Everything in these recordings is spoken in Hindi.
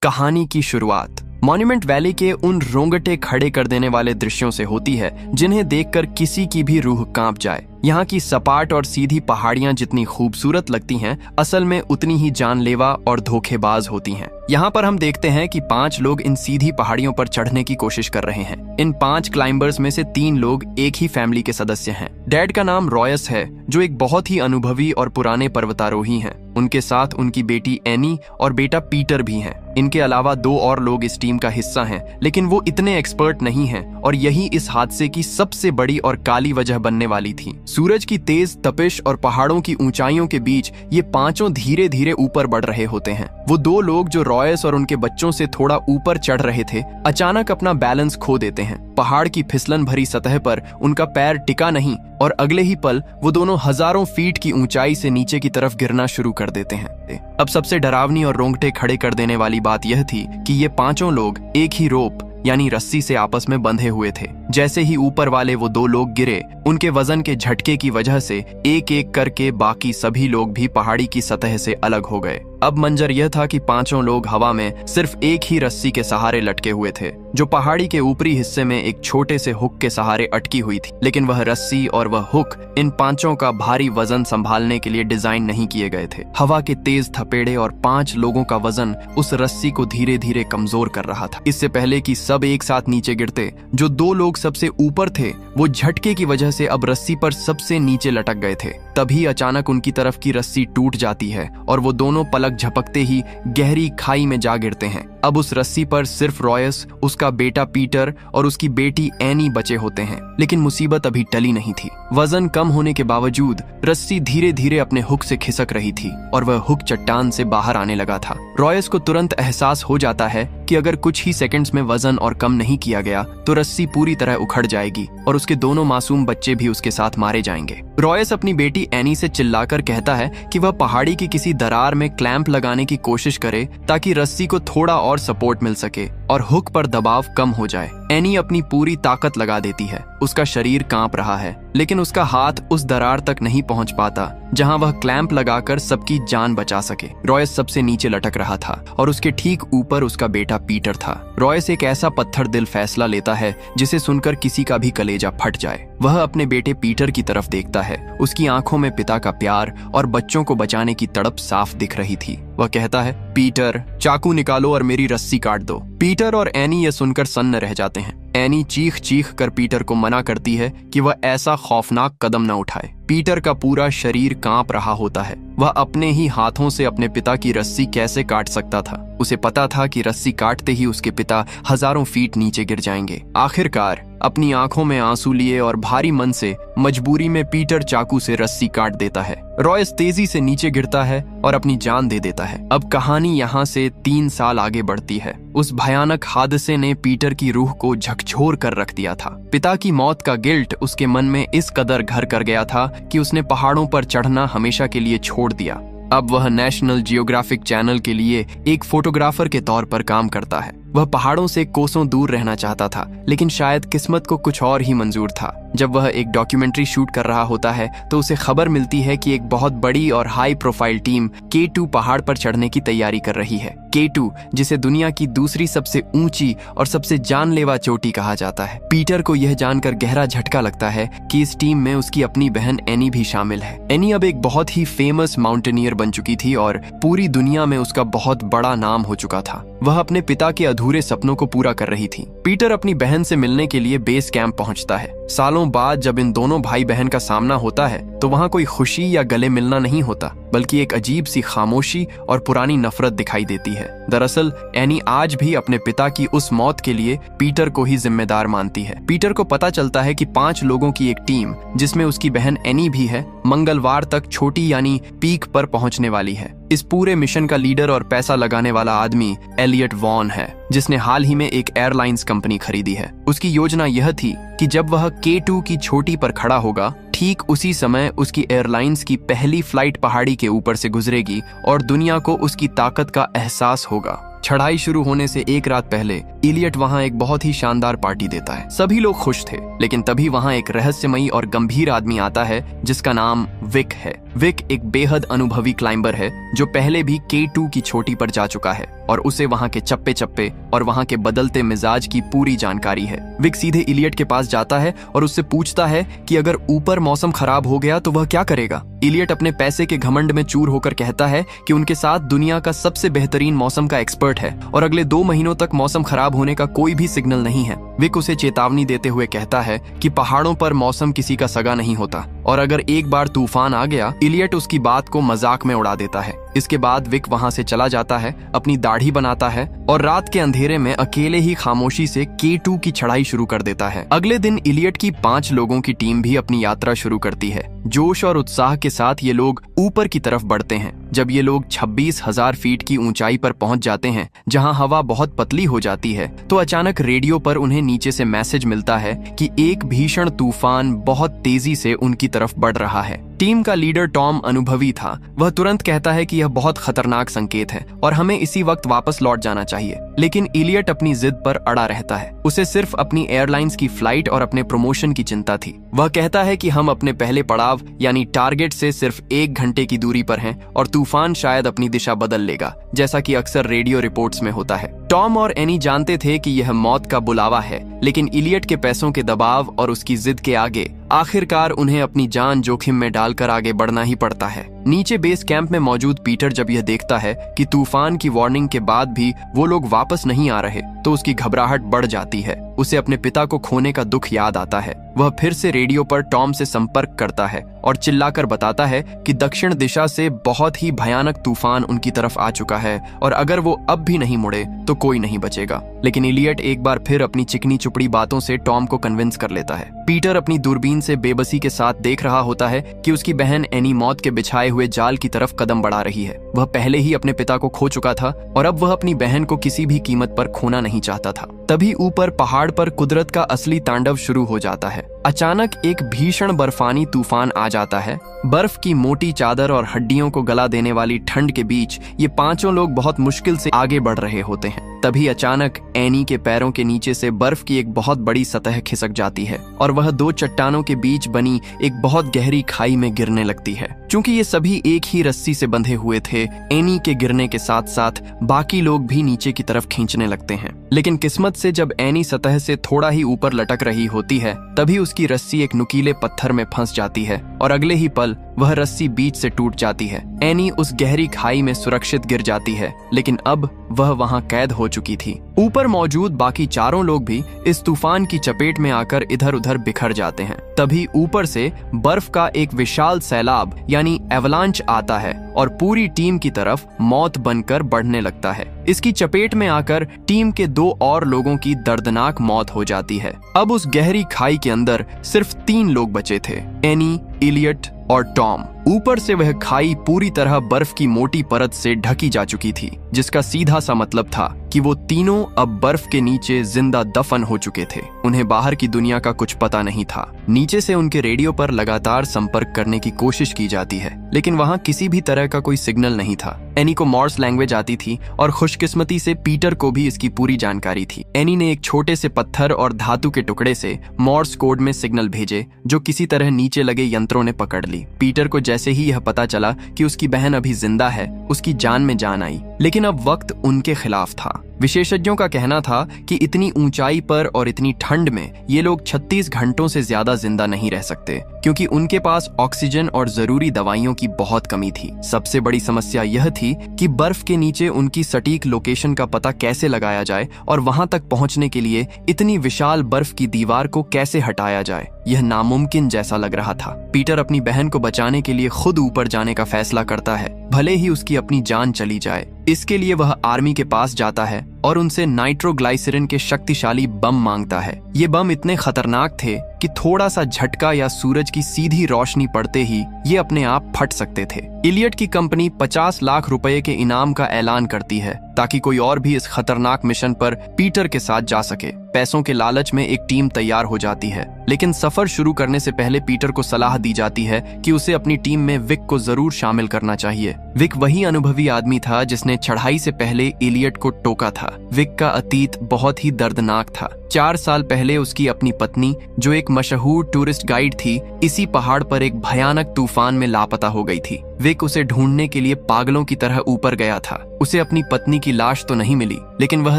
कहानी की शुरुआत मॉन्यूमेंट वैली के उन रोंगटे खड़े कर देने वाले दृश्यों से होती है जिन्हें देखकर किसी की भी रूह कांप जाए। यहाँ की सपाट और सीधी पहाड़ियां जितनी खूबसूरत लगती हैं, असल में उतनी ही जानलेवा और धोखेबाज होती हैं। यहाँ पर हम देखते हैं कि 5 लोग इन सीधी पहाड़ियों पर चढ़ने की कोशिश कर रहे हैं। इन 5 क्लाइंबर्स में से 3 लोग एक ही फैमिली के सदस्य हैं। डैड का नाम रॉयस है, जो एक बहुत ही अनुभवी और पुराने पर्वतारोही हैं। उनके साथ उनकी बेटी एनी और बेटा पीटर भी हैं। इनके अलावा 2 और लोग इस टीम का हिस्सा हैं, लेकिन वो इतने एक्सपर्ट नहीं हैं और यही इस हादसे की सबसे बड़ी और काली वजह बनने वाली थी। सूरज की तेज तपिश और पहाड़ों की ऊंचाइयों के बीच ये 5 धीरे धीरे ऊपर बढ़ रहे होते हैं। वो 2 लोग जो रॉयस और उनके बच्चों से थोड़ा ऊपर चढ़ रहे थे, अचानक अपना बैलेंस खो देते हैं। पहाड़ की फिसलन भरी सतह पर उनका पैर टिका नहीं और अगले ही पल वो दोनों हजारों फीट की ऊंचाई से नीचे की तरफ गिरना शुरू कर देते हैं। अब सबसे डरावनी और रोंगटे खड़े कर देने वाली बात यह थी कि ये 5 लोग एक ही रोप यानी रस्सी से आपस में बंधे हुए थे। जैसे ही ऊपर वाले वो 2 लोग गिरे, उनके वजन के झटके की वजह से एक एक करके बाकी सभी लोग भी पहाड़ी की सतह से अलग हो गए। अब मंजर यह था कि 5 लोग हवा में सिर्फ एक ही रस्सी के सहारे लटके हुए थे, जो पहाड़ी के ऊपरी हिस्से में एक छोटे से हुक के सहारे अटकी हुई थी। लेकिन वह रस्सी और वह हुक इन 5 का भारी वजन संभालने के लिए डिजाइन नहीं किए गए थे। हवा के तेज थपेड़े और 5 लोगों का वजन उस रस्सी को धीरे धीरे कमजोर कर रहा था। इससे पहले कि सब एक साथ नीचे गिरते, जो 2 लोग सबसे ऊपर थे वो झटके की वजह से अब रस्सी पर सबसे नीचे लटक गए थे। तभी अचानक उनकी तरफ की रस्सी टूट जाती है और वो दोनों पलक झपकते ही गहरी खाई में जा गिरते हैं। अब उस रस्सी पर सिर्फ रॉयस, उसका बेटा पीटर और उसकी बेटी एनी बचे होते हैं। लेकिन मुसीबत अभी टली नहीं थी। वजन कम होने के बावजूद रस्सी धीरे धीरे अपने हुक से खिसक रही थी और वह हुक चट्टान से बाहर आने लगा था। रॉयस को तुरंत एहसास हो जाता है कि अगर कुछ ही सेकंड्स में वजन और कम नहीं किया गया तो रस्सी पूरी तरह उखड़ जाएगी और उसके दोनों मासूम बच्चे भी उसके साथ मारे जाएंगे। रॉयस अपनी बेटी एनी से चिल्लाकर कहता है कि वह पहाड़ी की किसी दरार में क्लैंप लगाने की कोशिश करे ताकि रस्सी को थोड़ा और सपोर्ट मिल सके और हुक पर दबाव कम हो जाए। एनी अपनी पूरी ताकत लगा देती है। उसका शरीर कांप रहा है, लेकिन उसका हाथ उस दरार तक नहीं पहुंच पाता जहां वह क्लैंप लगाकर सबकी जान बचा सके। रॉयस सबसे नीचे लटक रहा था और उसके ठीक ऊपर उसका बेटा पीटर था। रॉयस एक ऐसा पत्थर दिल फैसला लेता है जिसे सुनकर किसी का भी कलेजा फट जाए। वह अपने बेटे पीटर की तरफ देखता है। उसकी आंखों में पिता का प्यार और बच्चों को बचाने की तड़प साफ दिख रही थी। वह कहता है, पीटर, चाकू निकालो और मेरी रस्सी काट दो। पीटर और एनी यह सुनकर सन्न रह जाते हैं। एनी चीख चीख कर पीटर को मना करती है कि वह ऐसा खौफनाक कदम न उठाए। पीटर का पूरा शरीर कांप रहा होता है। वह अपने ही हाथों से अपने पिता की रस्सी कैसे काट सकता था। उसे पता था कि रस्सी काटते ही उसके पिता हजारों फीट नीचे गिर जाएंगे। आखिरकार अपनी आंखों में आंसू लिए और भारी मन से मजबूरी में पीटर चाकू से रस्सी काट देता है। रॉयस तेजी से नीचे गिरता है और अपनी जान दे देता है। अब कहानी यहाँ से 3 साल आगे बढ़ती है। उस भयानक हादसे ने पीटर की रूह को झकझोर कर रख दिया था। पिता की मौत का गिल्ट उसके मन में इस कदर घर कर गया था कि उसने पहाड़ों पर चढ़ना हमेशा के लिए छोड़ दिया। अब वह नेशनल जियोग्राफिक चैनल के लिए एक फोटोग्राफर के तौर पर काम करता है। वह पहाड़ों से कोसों दूर रहना चाहता था, लेकिन शायद किस्मत को कुछ और ही मंजूर था। जब वह एक डॉक्यूमेंट्री शूट कर रहा होता है तो उसे खबर मिलती है कि एक बहुत बड़ी और हाई प्रोफाइल टीम K2 पहाड़ पर चढ़ने की तैयारी कर रही है। K2, जिसे दुनिया की दूसरी सबसे ऊंची और सबसे जानलेवा चोटी कहा जाता है। पीटर को यह जानकर गहरा झटका लगता है कि इस टीम में उसकी अपनी बहन एनी भी शामिल है। एनी अब एक बहुत ही फेमस माउंटेनियर बन चुकी थी और पूरी दुनिया में उसका बहुत बड़ा नाम हो चुका था। वह अपने पिता के अधूरे सपनों को पूरा कर रही थी। पीटर अपनी बहन से मिलने के लिए बेस कैंप पहुंचता है। सालों बाद जब इन दोनों भाई बहन का सामना होता है तो वहां कोई खुशी या गले मिलना नहीं होता, बल्कि एक अजीब सी खामोशी और पुरानी नफरत दिखाई देती है। दरअसल एनी आज भी अपने पिता की उस मौत के लिए पीटर को ही जिम्मेदार मानती है। पीटर को पता चलता है कि 5 लोगों की एक टीम, जिसमें उसकी बहन एनी भी है, मंगलवार तक छोटी यानी पीक पर पहुंचने वाली है। इस पूरे मिशन का लीडर और पैसा लगाने वाला आदमी एलियट वॉन है, जिसने हाल ही में एक एयरलाइंस कंपनी खरीदी है। उसकी योजना यह थी कि जब वह K2 की चोटी पर खड़ा होगा, ठीक उसी समय उसकी एयरलाइंस की पहली फ्लाइट पहाड़ी के ऊपर से गुजरेगी और दुनिया को उसकी ताकत का एहसास होगा। चढ़ाई शुरू होने से 1 रात पहले इलियट वहाँ एक बहुत ही शानदार पार्टी देता है। सभी लोग खुश थे, लेकिन तभी वहाँ एक रहस्यमयी और गंभीर आदमी आता है जिसका नाम विक है। विक एक बेहद अनुभवी क्लाइंबर है जो पहले भी K2 की चोटी पर जा चुका है और उसे वहाँ के चप्पे चप्पे और वहाँ के बदलते मिजाज की पूरी जानकारी है। विक सीधे इलियट के पास जाता है और उससे पूछता है कि अगर ऊपर मौसम खराब हो गया तो वह क्या करेगा। इलियट अपने पैसे के घमंड में चूर होकर कहता है कि उनके साथ दुनिया का सबसे बेहतरीन मौसम का एक्सपर्ट है और अगले 2 महीनों तक मौसम खराब होने का कोई भी सिग्नल नहीं है। विक उसे चेतावनी देते हुए कहता है कि पहाड़ों पर मौसम किसी का सगा नहीं होता और अगर एक बार तूफान आ गया, इलियट उसकी बात को मजाक में उड़ा देता है। इसके बाद विक वहां से चला जाता है, अपनी दाढ़ी बनाता है और रात के अंधेरे में अकेले ही खामोशी से K2 की चढ़ाई शुरू कर देता है। अगले दिन इलियट की 5 लोगों की टीम भी अपनी यात्रा शुरू करती है। जोश और उत्साह के साथ ये लोग ऊपर की तरफ बढ़ते हैं। जब ये लोग 26,000 फीट की ऊंचाई पर पहुंच जाते हैं, जहां हवा बहुत पतली हो जाती है, तो अचानक रेडियो पर उन्हें नीचे से मैसेज मिलता है कि एक भीषण तूफान बहुत तेजी से उनकी तरफ बढ़ रहा है। टीम का लीडर टॉम अनुभवी था। वह तुरंत कहता है कि यह बहुत खतरनाक संकेत है और हमें इसी वक्त वापस लौट जाना चाहिए। लेकिन इलियट अपनी जिद पर अड़ा रहता है। उसे सिर्फ अपनी एयरलाइंस की फ्लाइट और अपने प्रमोशन की चिंता थी। वह कहता है कि हम अपने पहले पड़ाव यानी टारगेट से सिर्फ 1 घंटे की दूरी पर हैं और तूफान शायद अपनी दिशा बदल लेगा, जैसा कि अक्सर रेडियो रिपोर्ट्स में होता है। टॉम और एनी जानते थे कि यह मौत का बुलावा है, लेकिन इलियट के पैसों के दबाव और उसकी जिद के आगे आखिरकार उन्हें अपनी जान जोखिम में डालकर आगे बढ़ना ही पड़ता है। नीचे बेस कैंप में मौजूद पीटर जब यह देखता है कि तूफान की वार्निंग के बाद भी वो लोग वापस नहीं आ रहे, तो उसकी घबराहट बढ़ जाती है। उसे अपने पिता को खोने का दुख याद आता है। वह फिर से रेडियो पर टॉम से संपर्क करता है और चिल्लाकर बताता है कि दक्षिण दिशा से बहुत ही भयानक तूफान उनकी तरफ आ चुका है और अगर वो अब भी नहीं मुड़े तो कोई नहीं बचेगा। लेकिन इलियट एक बार फिर अपनी चिकनी चुपड़ी बातों से टॉम को कन्विंस कर लेता है। पीटर अपनी दूरबीन से बेबसी के साथ देख रहा होता है कि उसकी बहन एनी मौत के बिछाए हुए जाल की तरफ कदम बढ़ा रही है। वह पहले ही अपने पिता को खो चुका था और अब वह अपनी बहन को किसी भी कीमत पर खोना नहीं चाहता था। तभी ऊपर पहाड़ पर कुदरत का असली तांडव शुरू हो जाता है। अचानक एक भीषण बर्फानी तूफान आ जाता है। बर्फ की मोटी चादर और हड्डियों को गला देने वाली ठंड के बीच ये 5 लोग बहुत मुश्किल से आगे बढ़ रहे होते हैं। तभी अचानक एनी के पैरों के नीचे से बर्फ की एक बहुत बड़ी सतह खिसक जाती है और वह 2 चट्टानों के बीच बनी एक बहुत गहरी खाई में गिरने लगती है। क्योंकि ये सभी एक ही रस्सी से बंधे हुए थे, एनी के गिरने के साथ साथ बाकी लोग भी नीचे की तरफ खींचने लगते हैं। लेकिन किस्मत से जब एनी सतह से थोड़ा ही ऊपर लटक रही होती है, तभी उसकी रस्सी एक नुकीले पत्थर में फंस जाती है और अगले ही पल वह रस्सी बीच से टूट जाती है। एनी उस गहरी खाई में सुरक्षित गिर जाती है, लेकिन अब वह वहां कैद हो चुकी थी। ऊपर मौजूद बाकी 4 लोग भी इस तूफान की चपेट में आकर इधर उधर बिखर जाते हैं। तभी ऊपर से बर्फ का एक विशाल सैलाब यानी एवलांच आता है और पूरी टीम की तरफ मौत बनकर बढ़ने लगता है। इसकी चपेट में आकर टीम के 2 और लोगों की दर्दनाक मौत हो जाती है। अब उस गहरी खाई के अंदर सिर्फ 3 लोग बचे थे, एनी, इलियट और टॉम। ऊपर से वह खाई पूरी तरह बर्फ की मोटी परत से ढकी जा चुकी थी, जिसका सीधा सा मतलब था कि वो तीनों अब बर्फ के नीचे जिंदा दफन हो चुके थे। उन्हें बाहर की दुनिया का कुछ पता नहीं था। नीचे से उनके रेडियो पर लगातार संपर्क करने की कोशिश की जाती है, लेकिन वहां किसी भी तरह का कोई सिग्नल नहीं था। एनी को मॉर्स लैंग्वेज आती थी और खुशकिस्मती से पीटर को भी इसकी पूरी जानकारी थी। एनी ने एक छोटे से पत्थर और धातु के टुकड़े से मॉर्स कोड में सिग्नल भेजे, जो किसी तरह नीचे लगे यंत्रों ने पकड़ ली। पीटर को जैसे ही यह पता चला कि उसकी बहन अभी जिंदा है, उसकी जान में जान आई। लेकिन अब वक्त उनके खिलाफ था। विशेषज्ञों का कहना था कि इतनी ऊंचाई पर और इतनी ठंड में ये लोग 36 घंटों से ज्यादा जिंदा नहीं रह सकते, क्योंकि उनके पास ऑक्सीजन और जरूरी दवाइयों की बहुत कमी थी। सबसे बड़ी समस्या यह थी कि बर्फ के नीचे उनकी सटीक लोकेशन का पता कैसे लगाया जाए और वहां तक पहुंचने के लिए इतनी विशाल बर्फ की दीवार को कैसे हटाया जाए। यह नामुमकिन जैसा लग रहा था। पीटर अपनी बहन को बचाने के लिए खुद ऊपर जाने का फैसला करता है, भले ही उसकी अपनी जान चली जाए। इसके लिए वह आर्मी के पास जाता है और उनसे नाइट्रोग्लाइसरीन के शक्तिशाली बम मांगता है। ये बम इतने खतरनाक थे कि थोड़ा सा झटका या सूरज की सीधी रोशनी पड़ते ही ये अपने आप फट सकते थे। इलियट की कंपनी 50 लाख रुपए के इनाम का ऐलान करती है ताकि कोई और भी इस खतरनाक मिशन पर पीटर के साथ जा सके। पैसों के लालच में एक टीम तैयार हो जाती है, लेकिन सफर शुरू करने से पहले पीटर को सलाह दी जाती है कि उसे अपनी टीम में विक को जरूर शामिल करना चाहिए। विक वही अनुभवी आदमी था जिसने चढ़ाई से पहले इलियट को टोका था। था। विक का अतीत बहुत ही दर्दनाक था। 4 साल पहले उसकी अपनी पत्नी, जो एक मशहूर टूरिस्ट गाइड थी, इसी पहाड़ पर एक भयानक तूफान में लापता हो गई थी। विक उसे ढूंढने के लिए पागलों की तरह ऊपर गया था। उसे अपनी पत्नी की लाश तो नहीं मिली, लेकिन वह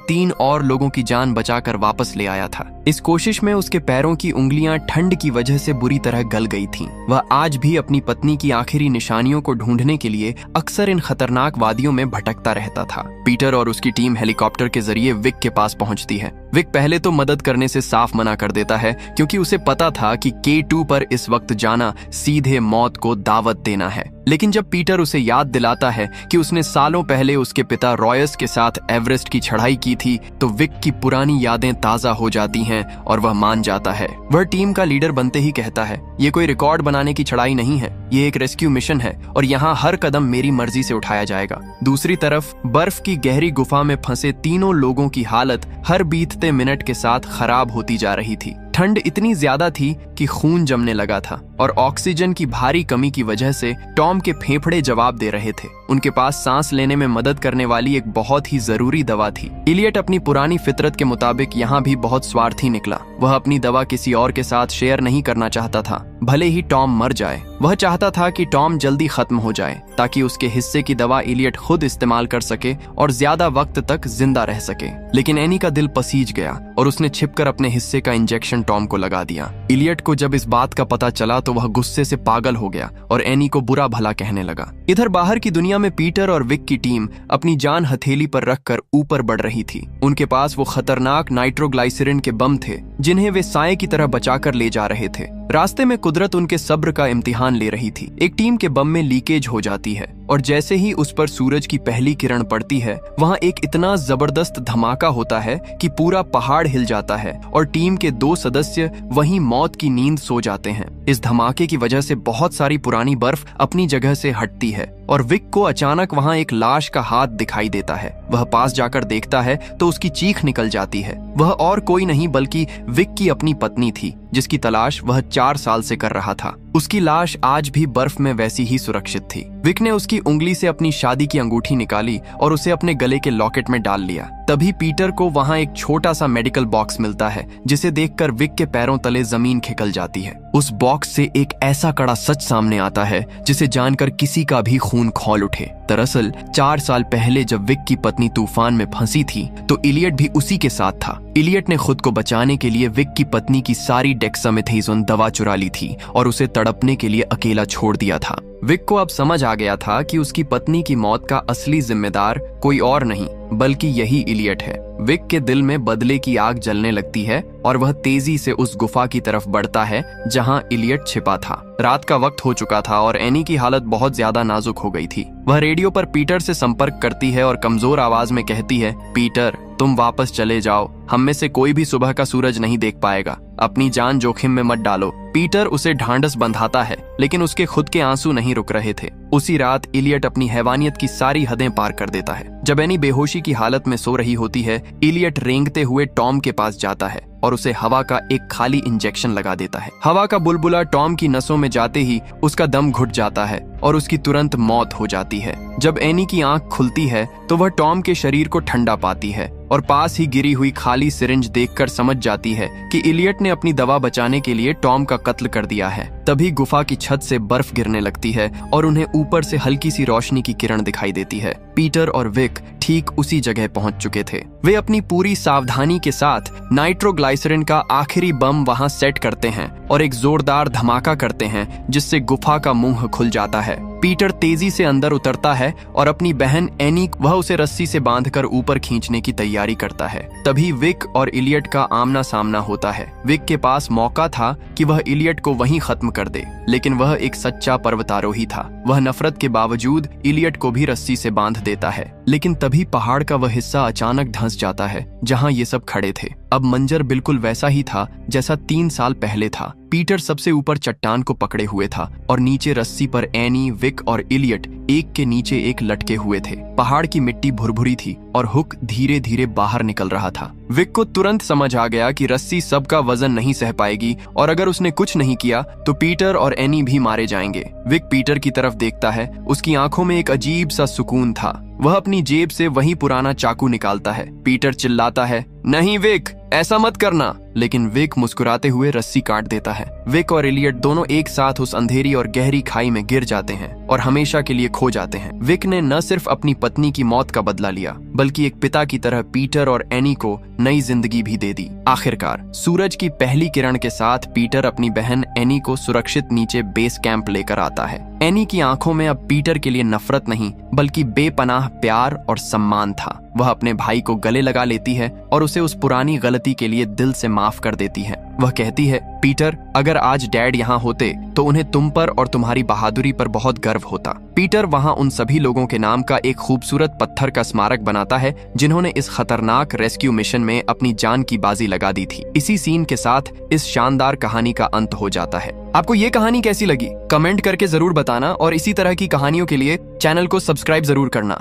3 और लोगों की जान बचाकर वापस ले आया था। इस कोशिश में उसके पैरों की उंगलियां ठंड की वजह से बुरी तरह गल गई थीं। वह आज भी अपनी पत्नी की आखिरी निशानियों को ढूंढने के लिए अक्सर इन खतरनाक वादियों में भटकता रहता था। पीटर और उसकी टीम हेलीकॉप्टर के जरिए विक के पास पहुंचती है। विक पहले तो मदद करने से साफ मना कर देता है, क्योंकि उसे पता था कि K2 पर इस वक्त जाना सीधे मौत को दावत देना है। लेकिन जब पीटर उसे याद दिलाता है कि उसने सालों पहले उसके पिता रॉयस के साथ एवरेस्ट की चढ़ाई की थी, तो विक की पुरानी यादें ताजा हो जाती हैं और वह मान जाता है। वह टीम का लीडर बनते ही कहता है, ये कोई रिकॉर्ड बनाने की चढ़ाई नहीं है, ये एक रेस्क्यू मिशन है और यहाँ हर कदम मेरी मर्जी से उठाया जाएगा। दूसरी तरफ बर्फ की गहरी गुफा में फंसे तीनों लोगों की हालत हर बीतते मिनट के साथ खराब होती जा रही थी। ठंड इतनी ज्यादा थी कि खून जमने लगा था और ऑक्सीजन की भारी कमी की वजह से टॉम के फेफड़े जवाब दे रहे थे। उनके पास सांस लेने में मदद करने वाली एक बहुत ही जरूरी दवा थी। इलियट अपनी पुरानी फितरत के मुताबिक यहाँ भी बहुत स्वार्थी निकला। वह अपनी दवा किसी और के साथ शेयर नहीं करना चाहता था, भले ही टॉम मर जाए। वह चाहता था कि टॉम जल्दी खत्म हो जाए, ताकि उसके हिस्से की दवा इलियट खुद इस्तेमाल कर सके और ज्यादा वक्त तक जिंदा रह सके। लेकिन एनी का दिल पसीज गया और उसने छिपकर अपने हिस्से का इंजेक्शन टॉम को लगा दिया। इलियट को जब इस बात का पता चला तो वह गुस्से से पागल हो गया और एनी को बुरा भला कहने लगा। इधर बाहर की दुनिया में पीटर और विक की टीम अपनी जान हथेली पर रखकर ऊपर बढ़ रही थी। उनके पास वो खतरनाक नाइट्रोग्लाइसरीन के बम थे, जिन्हें वे साए की तरह बचाकर ले जा रहे थे। रास्ते में कुदरत उनके सब्र का इम्तिहान ले रही थी। एक टीम के बम में लीकेज हो जाती है और जैसे ही उस पर सूरज की पहली किरण पड़ती है, वहां एक इतना जबरदस्त धमाका होता है कि पूरा पहाड़ हिल जाता है और टीम के 2 सदस्य वहीं मौत की नींद सो जाते हैं। इस धमाके की वजह से बहुत सारी पुरानी बर्फ अपनी जगह से हटती है और विक को अचानक वहां एक लाश का हाथ दिखाई देता है। वह पास जाकर देखता है तो उसकी चीख निकल जाती है। वह और कोई नहीं बल्कि विक की अपनी पत्नी थी, जिसकी तलाश वह 4 साल से कर रहा था। उसकी लाश आज भी बर्फ में वैसी ही सुरक्षित थी। विक ने उसकी उंगली से अपनी शादी की अंगूठी निकाली और उसे अपने गले के लॉकेट में डाल लिया। तभी पीटर को वहां एक छोटा सा मेडिकल बॉक्स मिलता है, जिसे देखकर विक के पैरों तले जमीन खिकल जाती है। उस बॉक्स से एक ऐसा कड़ा सच सामने आता है जिसे जानकर किसी का भी खून खौल उठे। दरअसल 4 साल पहले जब विक की पत्नी तूफान में फंसी थी, तो इलियट भी उसी के साथ था। इलियट ने खुद को बचाने के लिए विक की पत्नी की सारी डेक्सामेथासोन दवा चुरा ली थी और उसे तड़पने के लिए अकेला छोड़ दिया था। विक को अब समझ आ गया था कि उसकी पत्नी की मौत का असली जिम्मेदार कोई और नहीं बल्कि यही इलियट है। विक के दिल में बदले की आग जलने लगती है और वह तेजी से उस गुफा की तरफ बढ़ता है जहां इलियट छिपा था। रात का वक्त हो चुका था और एनी की हालत बहुत ज्यादा नाजुक हो गई थी। वह रेडियो पर पीटर से संपर्क करती है और कमजोर आवाज में कहती है, पीटर, तुम वापस चले जाओ, हम में से कोई भी सुबह का सूरज नहीं देख पाएगा, अपनी जान जोखिम में मत डालो। पीटर उसे ढांढस बंधाता है, लेकिन उसके खुद के आंसू नहीं रुक रहे थे। उसी रात इलियट अपनी हैवानियत की सारी हदें पार कर देता है। जब एनी बेहोशी की हालत में सो रही होती है, इलियट रेंगते हुए टॉम के पास जाता है और उसे हवा का एक खाली इंजेक्शन लगा देता है। हवा का बुलबुला टॉम की नसों में जाते ही उसका दम घुट जाता है और उसकी तुरंत मौत हो जाती है। जब एनी की आंख खुलती है तो वह टॉम के शरीर को ठंडा पाती है और पास ही गिरी हुई खाली सिरिंज देखकर समझ जाती है कि इलियट ने अपनी दवा बचाने के लिए टॉम का कत्ल कर दिया है। तभी गुफा की छत से बर्फ गिरने लगती है और उन्हें ऊपर से हल्की सी रोशनी की किरण दिखाई देती है। पीटर और विक ठीक उसी जगह पहुंच चुके थे। वे अपनी पूरी सावधानी के साथ नाइट्रोग्लाइसरीन का आखिरी बम वहां सेट करते हैं और एक जोरदार धमाका करते हैं, जिससे गुफा का मुंह खुल जाता है। पीटर तेजी से अंदर उतरता है और अपनी बहन एनी, वह उसे रस्सी से बांधकर ऊपर खींचने की तैयारी करता है। तभी विक और इलियट का आमना सामना होता है। विक के पास मौका था कि वह इलियट को वहीं खत्म कर दे, लेकिन वह एक सच्चा पर्वतारोही था। वह नफरत के बावजूद इलियट को भी रस्सी से बांध देता है, लेकिन तभी पहाड़ का वह हिस्सा अचानक धंस जाता है जहां ये सब खड़े थे। अब मंजर बिल्कुल वैसा ही था जैसा 3 साल पहले था। पीटर सबसे ऊपर चट्टान को पकड़े हुए था और नीचे रस्सी पर एनी, विक और इलियट एक के नीचे एक लटके हुए थे। पहाड़ की मिट्टी भुरभुरी थी और हुक धीरे धीरे बाहर निकल रहा था। विक को तुरंत समझ आ गया कि रस्सी सबका वजन नहीं सह पाएगी और अगर उसने कुछ नहीं किया तो पीटर और एनी भी मारे जाएंगे। विक पीटर की तरफ देखता है। उसकी आंखों में एक अजीब सा सुकून था। वह अपनी जेब से वही पुराना चाकू निकालता है। पीटर चिल्लाता है, नहीं विक, ऐसा मत करना। लेकिन विक मुस्कुराते हुए रस्सी काट देता है। विक और एलियट दोनों एक साथ उस अंधेरी और गहरी खाई में गिर जाते हैं और हमेशा के लिए खो जाते हैं। विक ने न सिर्फ अपनी पत्नी की मौत का बदला लिया, बल्कि एक पिता की तरह पीटर और एनी को नई जिंदगी भी दे दी। आखिरकार सूरज की पहली किरण के साथ पीटर अपनी बहन एनी को सुरक्षित नीचे बेस कैंप लेकर आता है। एनी की आंखों में अब पीटर के लिए नफरत नहीं, बल्कि बेपनाह प्यार और सम्मान था। वह अपने भाई को गले लगा लेती है और उसे उस पुरानी गलती के लिए दिल से माफ कर देती है। वह कहती है, पीटर, अगर आज डैड यहाँ होते तो उन्हें तुम पर और तुम्हारी बहादुरी पर बहुत गर्व होता। पीटर वहाँ उन सभी लोगों के नाम का एक खूबसूरत पत्थर का स्मारक बनाता है जिन्होंने इस खतरनाक रेस्क्यू मिशन में अपनी जान की बाजी लगा दी थी। इसी सीन के साथ इस शानदार कहानी का अंत हो जाता है। आपको ये कहानी कैसी लगी? कमेंट करके जरूर बताना और इसी तरह की कहानियों के लिए चैनल को सब्सक्राइब जरूर करना।